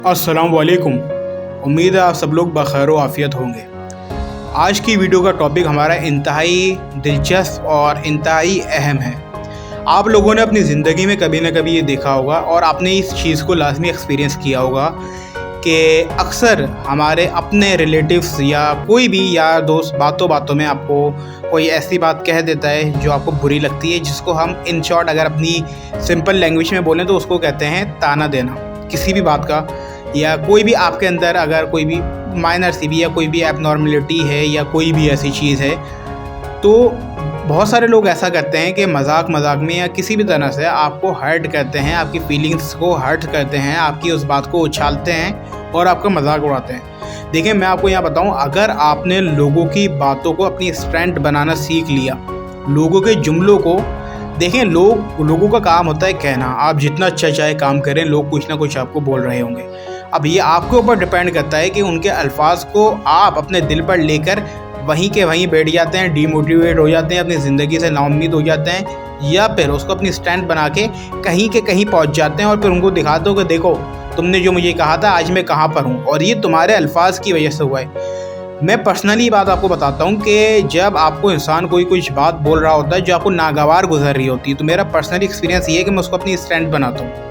अस्सलाम वालेकुम। उम्मीद है आप सब लोग बखैर व आफ़ियत होंगे। आज की वीडियो का टॉपिक हमारा इंतहाई दिलचस्प और इंतहाई अहम है। आप लोगों ने अपनी ज़िंदगी में कभी ना कभी ये देखा होगा और आपने इस चीज़ को लाजमी एक्सपीरियंस किया होगा कि अक्सर हमारे अपने रिलेटिव्स या कोई भी यार दोस्त बातों बातों में आपको कोई ऐसी बात कह देता है जो आपको बुरी लगती है, जिसको हम इन शॉर्ट अगर अपनी सिंपल लैंग्वेज में बोलें तो उसको कहते हैं ताना देना किसी भी बात का। या कोई भी आपके अंदर अगर कोई भी माइनर सी भी या कोई भी एबनॉर्मलिटी है या कोई भी ऐसी चीज़ है, तो बहुत सारे लोग ऐसा करते हैं कि मजाक में या किसी भी तरह से आपको हर्ट करते हैं, आपकी फीलिंग्स को हर्ट करते हैं, आपकी उस बात को उछालते हैं और आपका मजाक उड़ाते हैं। देखिए, मैं आपको यहाँ बताऊँ, अगर आपने लोगों की बातों को अपनी स्ट्रेंथ बनाना सीख लिया, लोगों के जुमलों को देखें, लोगों का काम होता है कहना। आप जितना अच्छा चाहे काम करें, लोग कुछ ना कुछ आपको बोल रहे होंगे। अब ये आपके ऊपर डिपेंड करता है कि उनके अल्फाज को आप अपने दिल पर लेकर वहीं के वहीं बैठ जाते हैं, डीमोटिवेट हो जाते हैं, अपनी ज़िंदगी से नाउम्मीद हो जाते हैं, या फिर उसको अपनी स्टैंड बना के कहीं के कहीं पहुंच जाते हैं और फिर उनको दिखाते हो कि देखो तुमने जो मुझे कहा था आज मैं कहाँ पर हूँ और ये तुम्हारे अल्फाज की वजह से हुआ है। मैं पर्सनली बात आपको बताता हूँ कि जब आपको इंसान कोई कुछ बात बोल रहा होता है जो आपको नागवार गुजर रही होती है, तो मेरा पर्सनली एक्सपीरियंस ये है कि मैं उसको अपनी स्टैंड बनाता हूँ।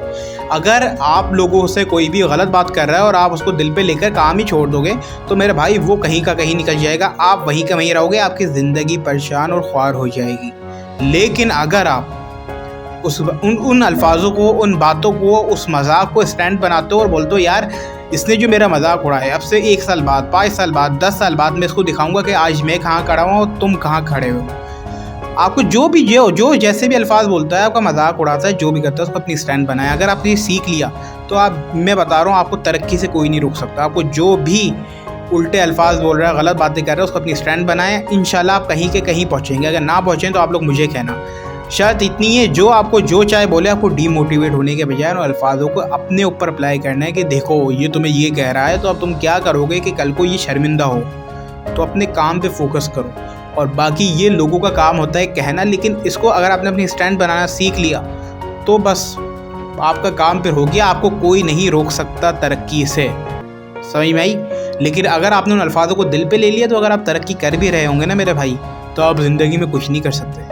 अगर आप लोगों से कोई भी गलत बात कर रहा है और आप उसको दिल पे लेकर काम ही छोड़ दोगे, तो मेरे भाई वो कहीं का कहीं निकल जाएगा, आप वहीं का वहीं रहोगे, आपकी ज़िंदगी परेशान और ख्वार हो जाएगी। लेकिन अगर आप उन अल्फाजों को, उन बातों को, उस मजाक को स्टैंड बनाते हो और बोलते हो यार इसने जो मेरा मजाक उड़ाया, अब से 1 साल बाद, 5 साल बाद, 10 साल बाद मैं इसको दिखाऊंगा कि आज मैं कहाँ खड़ा हूँ और तुम कहाँ खड़े हो। आपको जो जैसे भी अल्फाज बोलता है, आपका मजाक उड़ाता है, जो भी करता है, उसको अपनी स्टैंड बनाया। अगर आप ये सीख लिया तो मैं बता रहा हूँ, आपको तरक्की से कोई नहीं रोक सकता। आपको जो भी उल्टे अल्फाज बोल रहा है, गलत बातें कर रहा है, उसको अपनी स्टैंड बनाए, इंशाल्लाह आप कहीं के कहीं पहुँचेंगे। अगर ना पहुँचें तो आप लोग मुझे कहना। शर्त इतनी है, जो आपको जो चाहे बोले, आपको डीमोटिवेट होने के बजाय उन अल्फाजों को अपने ऊपर अप्लाई करना है कि देखो ये तुम्हें ये कह रहा है, तो अब तुम क्या करोगे कि कल को ये शर्मिंदा हो। तो अपने काम पे फोकस करो, और बाकी ये लोगों का काम होता है कहना। लेकिन इसको अगर आपने अपनी स्टैंड बनाना सीख लिया तो बस आपका काम पे हो गया, आपको कोई नहीं रोक सकता तरक्की से। समझ में आई? लेकिन अगर आपने उन अल्फाजों को दिल पे ले लिया, तो अगर आप तरक्की कर भी रहे होंगे ना मेरे भाई, तो आप ज़िंदगी में कुछ नहीं कर सकते।